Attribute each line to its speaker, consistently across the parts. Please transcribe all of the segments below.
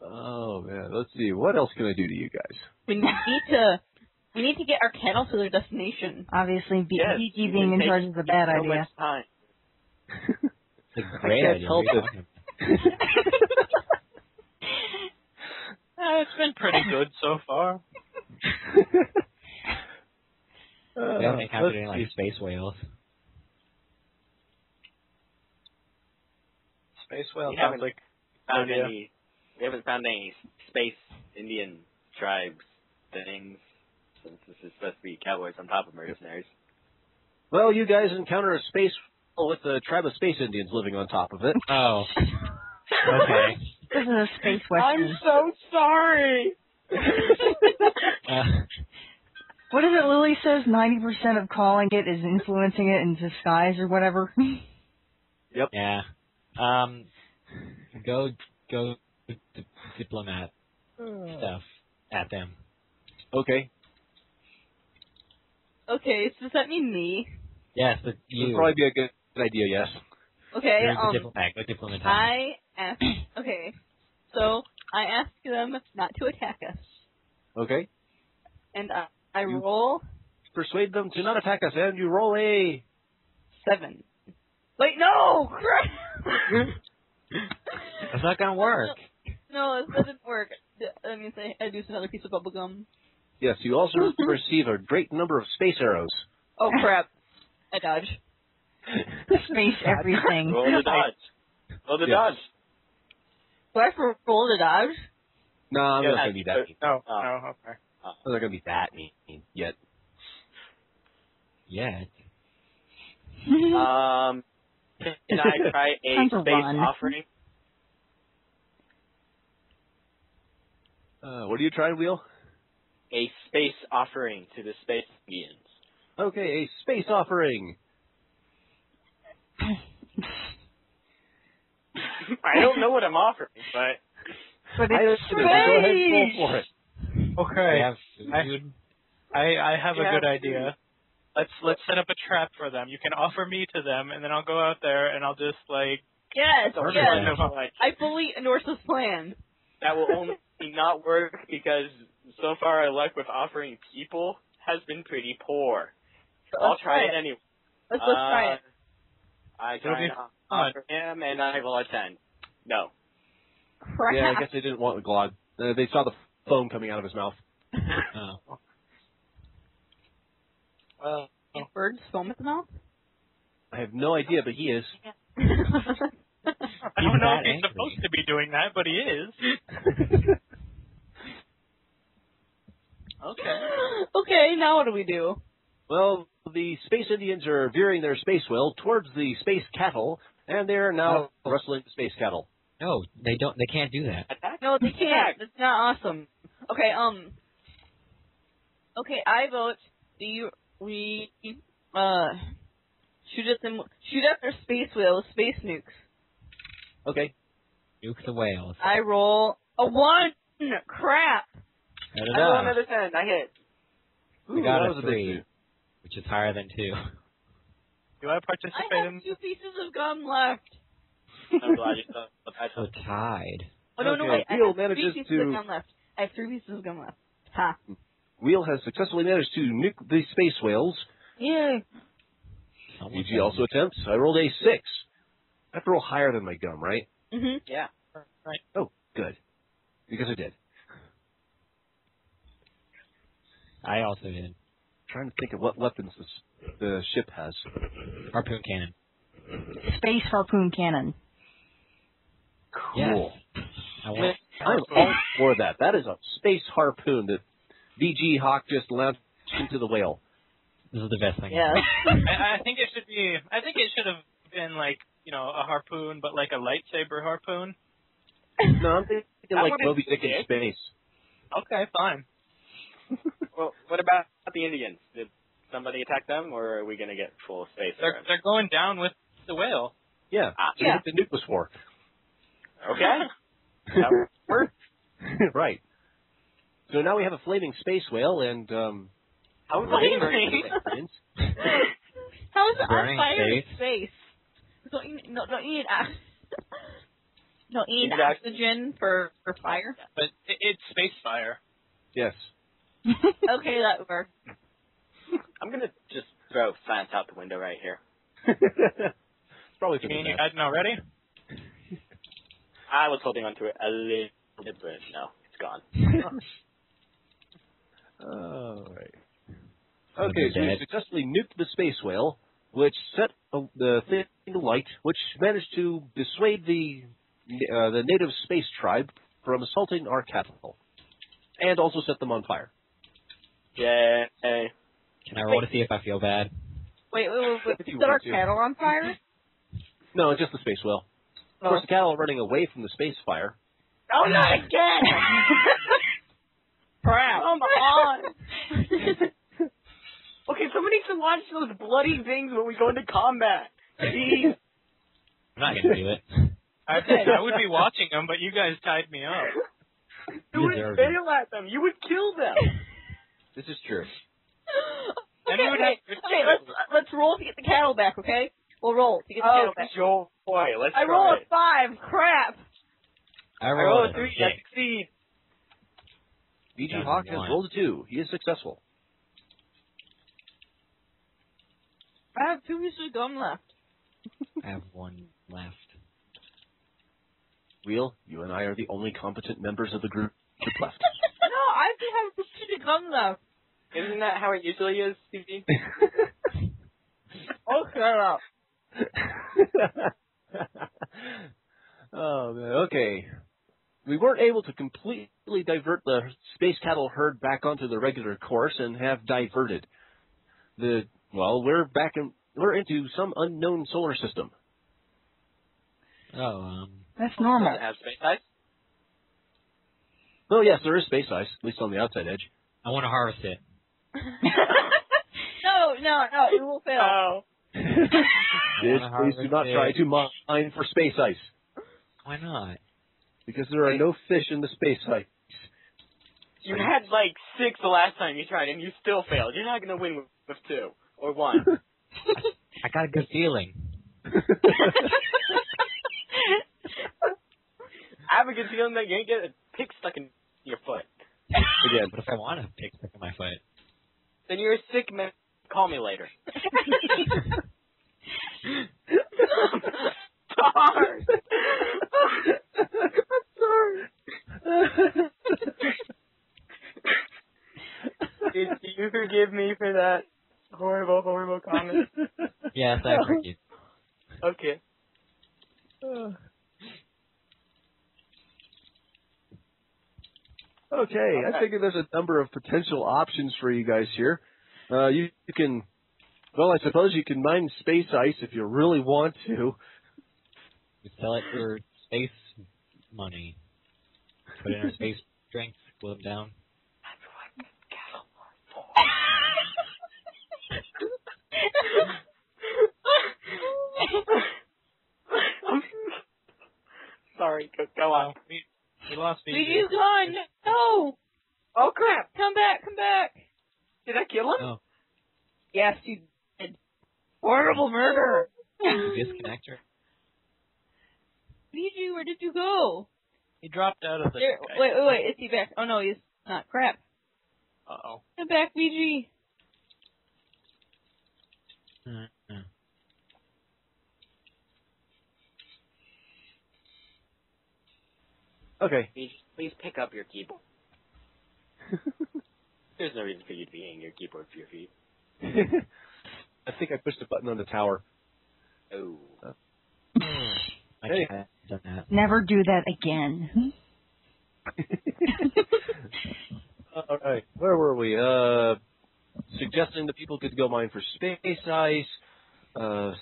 Speaker 1: Oh man, let's see. What else can I do to you guys?
Speaker 2: We need to get our cattle to their destination.
Speaker 3: Obviously,
Speaker 4: Yes,
Speaker 3: BG being in charge is a bad
Speaker 4: so
Speaker 3: idea.
Speaker 4: much time.
Speaker 5: It's a great idea.
Speaker 1: help
Speaker 5: What are you
Speaker 1: it.
Speaker 5: talking about?
Speaker 6: It's been pretty good so far.
Speaker 5: We haven't encountered any
Speaker 1: let's
Speaker 5: like
Speaker 1: see.
Speaker 5: space whales.
Speaker 6: Space whale
Speaker 4: We
Speaker 6: sounds
Speaker 4: haven't
Speaker 6: like
Speaker 4: found
Speaker 6: idea.
Speaker 4: we haven't found any space Indian tribes things since this is supposed to be cowboys on top of mercenaries.
Speaker 1: Well, you guys encounter a space with a tribe of space Indians living on top of it.
Speaker 5: Oh. Okay.
Speaker 3: This is a space
Speaker 4: I'm
Speaker 3: western.
Speaker 4: so sorry.
Speaker 3: What is it Lily says? 90% of calling it is influencing it in disguise or whatever.
Speaker 1: Yep.
Speaker 5: Yeah. Go diplomat stuff at them.
Speaker 1: Okay.
Speaker 2: Okay, so does that mean me?
Speaker 5: Yes, but
Speaker 1: Would
Speaker 5: you.
Speaker 1: probably be a good idea, yes.
Speaker 2: Okay,
Speaker 5: You're the diplomat. Go diplomat.
Speaker 2: okay, so I ask them not to attack us,
Speaker 1: Okay.
Speaker 2: and I roll
Speaker 1: Persuade them to not attack us, and you roll a...
Speaker 2: 7. Wait, no! Crap!
Speaker 5: That's not gonna work.
Speaker 2: No, it doesn't work. That means I do another piece of bubblegum.
Speaker 1: Yes, you also receive a great number of space arrows.
Speaker 2: Oh, crap. I dodge.
Speaker 3: Space everything.
Speaker 4: Roll the dodge. Roll the
Speaker 1: Yes.
Speaker 4: dodge.
Speaker 2: Do I have to roll to dodge?
Speaker 1: No, I'm not
Speaker 4: Yeah,
Speaker 1: going to be that mean.
Speaker 6: No,
Speaker 4: Oh.
Speaker 6: no, okay.
Speaker 1: I'm not going to be that mean yet.
Speaker 5: Yeah.
Speaker 4: Can I try a
Speaker 3: Time to
Speaker 4: space
Speaker 3: run.
Speaker 4: offering?
Speaker 1: What are you trying, Wheel?
Speaker 4: A space offering to the space Indians.
Speaker 1: Okay, a space offering.
Speaker 4: I don't know what I'm offering, but
Speaker 3: But
Speaker 1: I
Speaker 3: it's
Speaker 1: don't know. Go ahead and roll
Speaker 3: space!
Speaker 1: for it.
Speaker 6: Okay.
Speaker 5: We have food.
Speaker 6: I have a
Speaker 4: Yeah,
Speaker 6: good idea. Let's set up a trap for them. You can offer me to them, and then I'll go out there and I'll just like.
Speaker 2: Yes,
Speaker 4: don't
Speaker 2: yes.
Speaker 4: kind of like
Speaker 2: I fully endorse this plan.
Speaker 4: that will only not work because so far our luck with offering people has been pretty poor.
Speaker 2: So
Speaker 4: I'll
Speaker 2: let's
Speaker 4: try it anyway.
Speaker 2: Let's try it.
Speaker 4: I
Speaker 6: It'll
Speaker 4: try
Speaker 6: be
Speaker 4: and
Speaker 6: fun.
Speaker 4: offer him, and I roll a 10. No.
Speaker 2: Crap.
Speaker 1: Yeah, I guess they didn't want the Glog. They saw the foam coming out of his mouth.
Speaker 5: Oh.
Speaker 6: Well,
Speaker 2: Is birds foam at the mouth?
Speaker 1: I have no idea, but he is.
Speaker 6: I don't know if
Speaker 5: that
Speaker 6: he's
Speaker 5: angry.
Speaker 6: supposed to be doing that, but he is.
Speaker 4: Okay.
Speaker 2: Okay, now what do we do?
Speaker 1: Well, the space Indians are veering their space wheel towards the space cattle, and they are now wrestling the space cattle.
Speaker 5: No, they don't. They can't do that.
Speaker 4: Attack?
Speaker 2: No, they can't. That's not awesome. Okay, Okay, I vote. We shoot at them. Shoot at their space wheel with space nukes.
Speaker 1: Okay.
Speaker 5: Nuke the whales.
Speaker 2: I roll a 1. Crap.
Speaker 5: I
Speaker 4: I roll another 10. I hit.
Speaker 5: We got
Speaker 1: that
Speaker 5: a
Speaker 1: was a big
Speaker 5: 3,
Speaker 1: two.
Speaker 5: which is higher than 2.
Speaker 6: Do I
Speaker 2: I
Speaker 6: participate
Speaker 2: have
Speaker 6: in?
Speaker 2: 2 pieces of gum left.
Speaker 4: I'm glad you thought that.
Speaker 5: So tied.
Speaker 2: Oh, no,
Speaker 1: Okay,
Speaker 2: I
Speaker 1: Wheel
Speaker 2: have 3
Speaker 1: manages
Speaker 2: pieces
Speaker 1: to-
Speaker 2: of gum left. I have 3 pieces of gum left. Ha.
Speaker 1: Wheel has successfully managed to nuke the space whales.
Speaker 2: Yay.
Speaker 1: EG also attempts. I rolled a 6. I have to roll higher than my gum, right?
Speaker 2: Mm-hmm.
Speaker 4: Yeah.
Speaker 6: Right.
Speaker 1: Oh, good. Because I did.
Speaker 5: I also did.
Speaker 1: Trying to think of what weapons the ship has.
Speaker 5: Harpoon cannon.
Speaker 3: Space harpoon cannon.
Speaker 1: Cool.
Speaker 5: Yes. I want.
Speaker 1: I'm all for that. That is a space harpoon that VG Hawk just launched into the whale.
Speaker 5: This is the best thing.
Speaker 2: Yes.
Speaker 6: I think it should be. I think it should have been like a harpoon, but like a lightsaber harpoon.
Speaker 1: No, I'm thinking
Speaker 4: That
Speaker 1: like
Speaker 4: would've
Speaker 1: Moby Dick in
Speaker 4: fit.
Speaker 1: space.
Speaker 6: Okay, fine.
Speaker 4: Well, what about the Indians? Did somebody attack them, or are we going to get full space?
Speaker 6: They're going down with the whale.
Speaker 1: Yeah,
Speaker 4: Ah,
Speaker 1: that's
Speaker 2: yeah.
Speaker 1: what the nuke was for.
Speaker 4: Okay. That worked.
Speaker 1: Right. So now we have a flaming space whale, and
Speaker 4: How
Speaker 2: Flaming? How is it on
Speaker 5: Burning
Speaker 2: fire in
Speaker 5: space?
Speaker 2: space? Don't you need Don't you need
Speaker 4: Exactly.
Speaker 2: oxygen for fire?
Speaker 6: But it's space fire.
Speaker 1: Yes.
Speaker 2: Okay, that works.
Speaker 4: I'm gonna just throw science out the window right here.
Speaker 1: It's probably for
Speaker 6: You
Speaker 1: the
Speaker 6: mean you
Speaker 1: best.
Speaker 6: hadn't already?
Speaker 4: I was holding onto it a little bit, but no, it's gone.
Speaker 1: All right. Okay, so we successfully nuked the space whale, which set the thing alight, which managed to dissuade the native space tribe from assaulting our capital, and also set them on fire.
Speaker 4: Yay.
Speaker 5: Can I roll to see if I feel bad?
Speaker 2: Wait.
Speaker 1: If you
Speaker 2: Set our
Speaker 1: want to.
Speaker 2: cattle on fire?
Speaker 1: No, just the space whale. Of course, the cattle are running away from the space fire.
Speaker 4: Oh, not again!
Speaker 2: Crap.
Speaker 4: Come on! Okay, somebody needs to watch those bloody things when we go into combat. Jeez.
Speaker 5: I'm not gonna do it.
Speaker 6: I would be watching them, but you guys tied me up.
Speaker 4: You would
Speaker 5: deserve
Speaker 4: fail at them. You would kill them.
Speaker 1: This is true.
Speaker 6: And you would have good
Speaker 2: Okay, let's roll to get the cattle back, okay? We'll roll to get the
Speaker 4: Oh,
Speaker 2: cattle back.
Speaker 4: Joel, boy, let's
Speaker 2: I
Speaker 4: try
Speaker 2: roll
Speaker 4: it.
Speaker 2: a 5. Crap.
Speaker 5: I
Speaker 4: I roll
Speaker 5: rolled
Speaker 4: a 3.
Speaker 5: a
Speaker 4: I
Speaker 5: 6.
Speaker 4: succeed.
Speaker 1: BG
Speaker 5: Down
Speaker 1: Hawk
Speaker 5: to
Speaker 1: has
Speaker 5: one.
Speaker 1: rolled a 2. He is successful.
Speaker 2: I have 2 pieces of gum left.
Speaker 5: I have 1 left.
Speaker 1: Wheel, you and I are the only competent members of the group left.
Speaker 2: No, I still have 2 pieces of gum left.
Speaker 4: Isn't that how it usually is, Stevie?
Speaker 2: Oh, shut up.
Speaker 1: Oh, man. Okay. We weren't able to completely divert the space cattle herd back onto the regular course and have diverted. We're into some unknown solar system.
Speaker 5: Oh,
Speaker 3: That's
Speaker 4: Does
Speaker 3: normal.
Speaker 4: it have space ice?
Speaker 1: Oh, yes, there is space ice, at least on the outside edge.
Speaker 5: I want to harvest it.
Speaker 2: No, we will fail.
Speaker 4: Oh.
Speaker 1: Please do not try to mine for space ice,
Speaker 5: Why not?
Speaker 1: because there are no fish in the space ice.
Speaker 4: You had like 6 the last time you tried, and you still failed. You're not going to win with 2 or 1.
Speaker 5: I got a good feeling.
Speaker 4: I have a good feeling that you're going to get a pick stuck in your foot.
Speaker 1: Again,
Speaker 5: What if I want a pick stuck in my foot?
Speaker 4: Then you're a sick man. Call me later. Sorry. I'm sorry. Do you forgive me for that horrible, horrible comment?
Speaker 5: Yes, I forgive.
Speaker 4: Okay.
Speaker 1: Okay, I figure there's a number of potential options for you guys here. You can, I suppose you can mine space ice if you really want to.
Speaker 5: We sell it for space money. Put in our space drinks, cool them down.
Speaker 4: Sorry, go on.
Speaker 6: We lost BG.
Speaker 2: BG's gone. No.
Speaker 4: Oh crap!
Speaker 2: Come back.
Speaker 4: Did I kill him?
Speaker 5: Oh,
Speaker 2: Yes, you did. Horrible murder.
Speaker 5: disconnect her.
Speaker 2: BG, where did you go?
Speaker 6: He dropped out of the.
Speaker 2: There, wait, is he back? Oh no, he's not. Crap.
Speaker 6: Uh-oh.
Speaker 2: Come back, BG.
Speaker 1: Okay.
Speaker 4: Please pick up your keyboard. There's no reason for you to be hitting your keyboard with your feet.
Speaker 1: I think I pushed a button on the tower.
Speaker 4: Oh.
Speaker 5: I
Speaker 1: Hey.
Speaker 5: can't have done that.
Speaker 3: Never do that again.
Speaker 1: All right, where were we? Suggesting that people could go mine for space ice.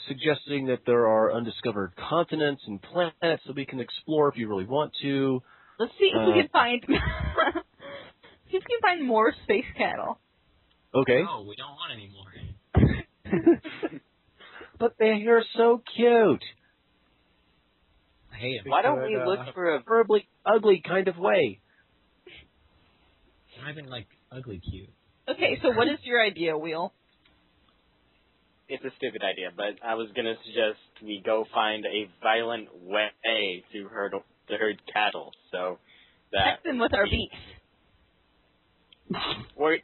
Speaker 1: Suggesting that there are undiscovered continents and planets that we can explore if you really want to.
Speaker 2: Let's see if we can find. See if we can find more space cattle.
Speaker 1: Okay.
Speaker 5: No, we don't want any more.
Speaker 1: But they're so cute.
Speaker 5: I hate them.
Speaker 4: Why don't we look for a...
Speaker 1: Preferably ugly kind of way.
Speaker 5: They're not even, like, ugly cute.
Speaker 2: Okay, so what is your idea, Wheel?
Speaker 4: It's a stupid idea, but I was gonna suggest we go find a violent way to to herd cattle, so that...
Speaker 2: Attack them with our beaks.
Speaker 4: Wait.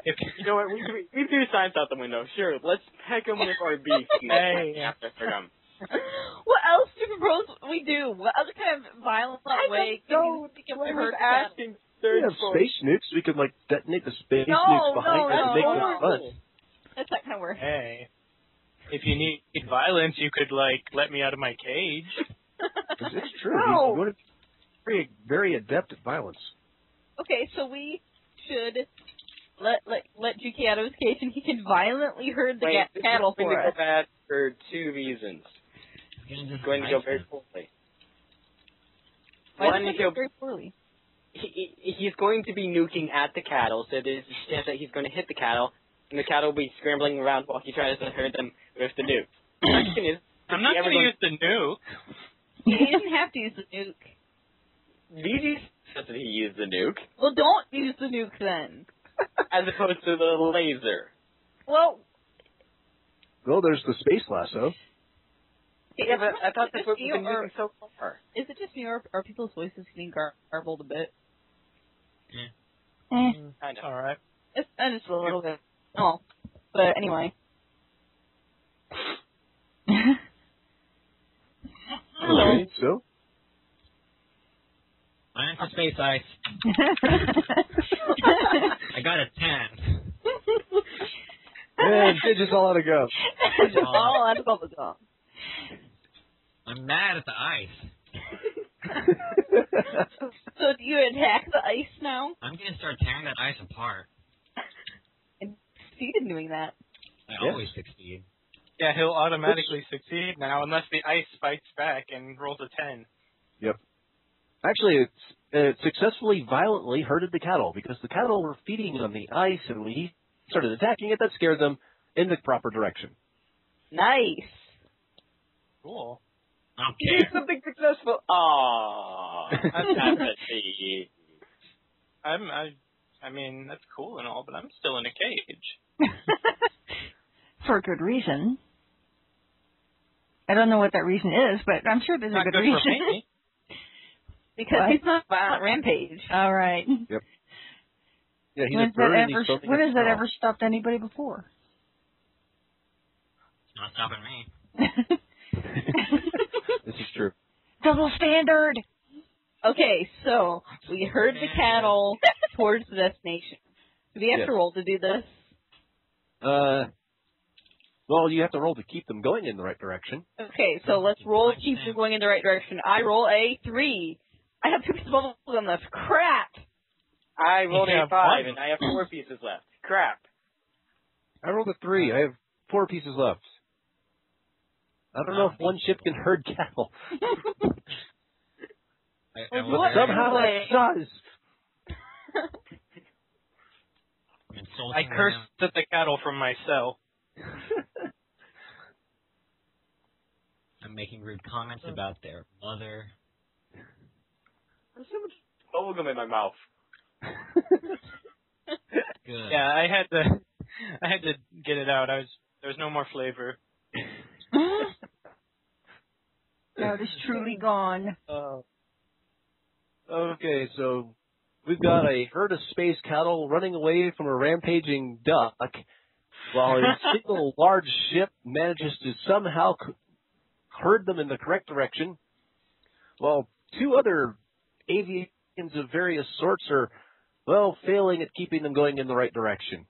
Speaker 4: You know what? We threw signs out the window. Sure, let's peck them with our beaks.
Speaker 6: Hey.
Speaker 4: After them.
Speaker 2: What else do you propose we do? What other kind of violent way can we hurt
Speaker 4: asking.
Speaker 1: We have space nukes. We could, like, detonate the space
Speaker 2: No,
Speaker 1: nukes behind us and make them
Speaker 2: no.
Speaker 1: fun.
Speaker 2: That's not gonna work.
Speaker 6: Hey. If you need violence, you could, like, let me out of my cage.
Speaker 1: It's true.
Speaker 2: No.
Speaker 1: He's going to be very, very adept at violence.
Speaker 2: Okay, so we should let Juki out of his cage, and he can violently herd the cattle for us.
Speaker 4: This is going to go bad for 2 reasons. It's going to go very poorly.
Speaker 2: Why does it go very poorly?
Speaker 4: He's going to be nuking at the cattle, so there's a chance that he's going to hit the cattle, and the cattle will be scrambling around while he tries to herd them with the nuke. The question is,
Speaker 6: I'm not going to use the nuke.
Speaker 2: He doesn't have to use the nuke.
Speaker 4: VG says that he used the nuke.
Speaker 2: Well, don't use the nuke then.
Speaker 4: As opposed to the laser.
Speaker 2: Well,
Speaker 1: there's the space lasso.
Speaker 4: Yeah, but I thought that's what we've been using so far.
Speaker 2: Is it just me, or are people's voices getting garbled a bit?
Speaker 4: I know.
Speaker 6: All right.
Speaker 2: It's just a little bit. Oh, but anyway.
Speaker 1: Okay, so?
Speaker 5: I'm for space ice. I got a 10.
Speaker 1: And Digits all out of go.
Speaker 2: All out of bubblegum.
Speaker 5: I'm mad at the ice.
Speaker 2: So do you attack the ice now?
Speaker 5: I'm going to start tearing that ice apart.
Speaker 2: And succeed in doing that.
Speaker 5: I always succeed.
Speaker 6: Yeah, he'll automatically succeed now unless the ice fights back and rolls a 10.
Speaker 1: Yep. Actually, it successfully violently herded the cattle because the cattle were feeding on the ice, and when he started attacking it, that scared them in the proper direction.
Speaker 2: Nice.
Speaker 6: Cool.
Speaker 5: Okay.
Speaker 4: Do something successful. Aww. That's not a see.
Speaker 6: I mean, that's cool and all, but I'm still in a cage.
Speaker 3: For a good reason. I don't know what that reason is, but I'm sure there's
Speaker 6: Not
Speaker 3: a good
Speaker 6: good
Speaker 3: reason.
Speaker 6: for me.
Speaker 2: Because
Speaker 3: What?
Speaker 2: he's not violent rampage.
Speaker 3: All right.
Speaker 1: Yep. Yeah, he's
Speaker 3: When
Speaker 1: a bird and he's
Speaker 3: has
Speaker 1: building a
Speaker 3: that
Speaker 1: tunnel.
Speaker 3: ever stopped anybody before?
Speaker 5: It's not stopping me.
Speaker 1: This is true.
Speaker 3: Double standard.
Speaker 2: Okay, so we herd the cattle towards the destination. Do we have to roll to do this?
Speaker 1: Well, you have to roll to keep them going in the right direction.
Speaker 2: Okay, so let's roll to keep them going in the right direction. I roll a 3. I have 2 pieces of bubblegum left. Crap!
Speaker 4: I rolled
Speaker 6: You
Speaker 4: a
Speaker 6: have
Speaker 4: 5
Speaker 6: one.
Speaker 4: and I have 4 pieces left. Crap.
Speaker 1: I rolled a 3. I have 4 pieces left. I don't know if one ship can herd cattle.
Speaker 5: I
Speaker 2: Well,
Speaker 5: will
Speaker 2: what-
Speaker 5: very-
Speaker 1: Somehow it does.
Speaker 5: I'm insulting
Speaker 6: I cursed
Speaker 5: them.
Speaker 6: at the cattle from my cell.
Speaker 5: I'm making rude comments about their mother.
Speaker 4: There's so much bubblegum in my mouth.
Speaker 5: Good.
Speaker 6: Yeah, I had to get it out. There was no more flavor.
Speaker 3: Now it is truly gone.
Speaker 1: Okay, so we've got a herd of space cattle running away from a rampaging duck, while a single large ship manages to somehow herd them in the correct direction, while 2 other avians of various sorts are, well, failing at keeping them going in the right direction.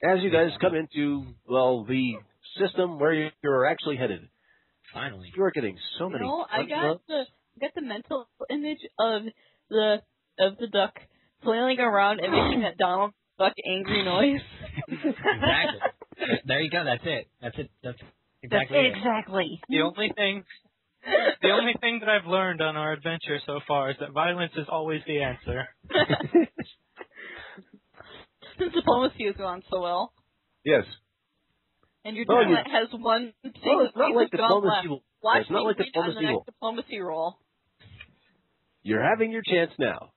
Speaker 1: As you guys come into, well, the system where you're actually headed,
Speaker 5: Finally.
Speaker 1: you are getting so many.
Speaker 2: I got the mental image of the duck flailing around and making that Donald Duck angry noise.
Speaker 5: Exactly. There you go. That's it. That's exactly it.
Speaker 3: Exactly.
Speaker 6: The only thing that I've learned on our adventure so far is that violence is always the answer.
Speaker 2: Since diplomacy has gone so well.
Speaker 1: Yes.
Speaker 2: And your
Speaker 1: Well,
Speaker 2: talent has one thing
Speaker 1: Well, it's not like
Speaker 2: that's gone
Speaker 1: diplomacy.
Speaker 2: left. Watch
Speaker 1: It's not
Speaker 2: me
Speaker 1: like
Speaker 2: read on the
Speaker 1: diplomacy.
Speaker 2: next diplomacy roll.
Speaker 1: You're having your chance now.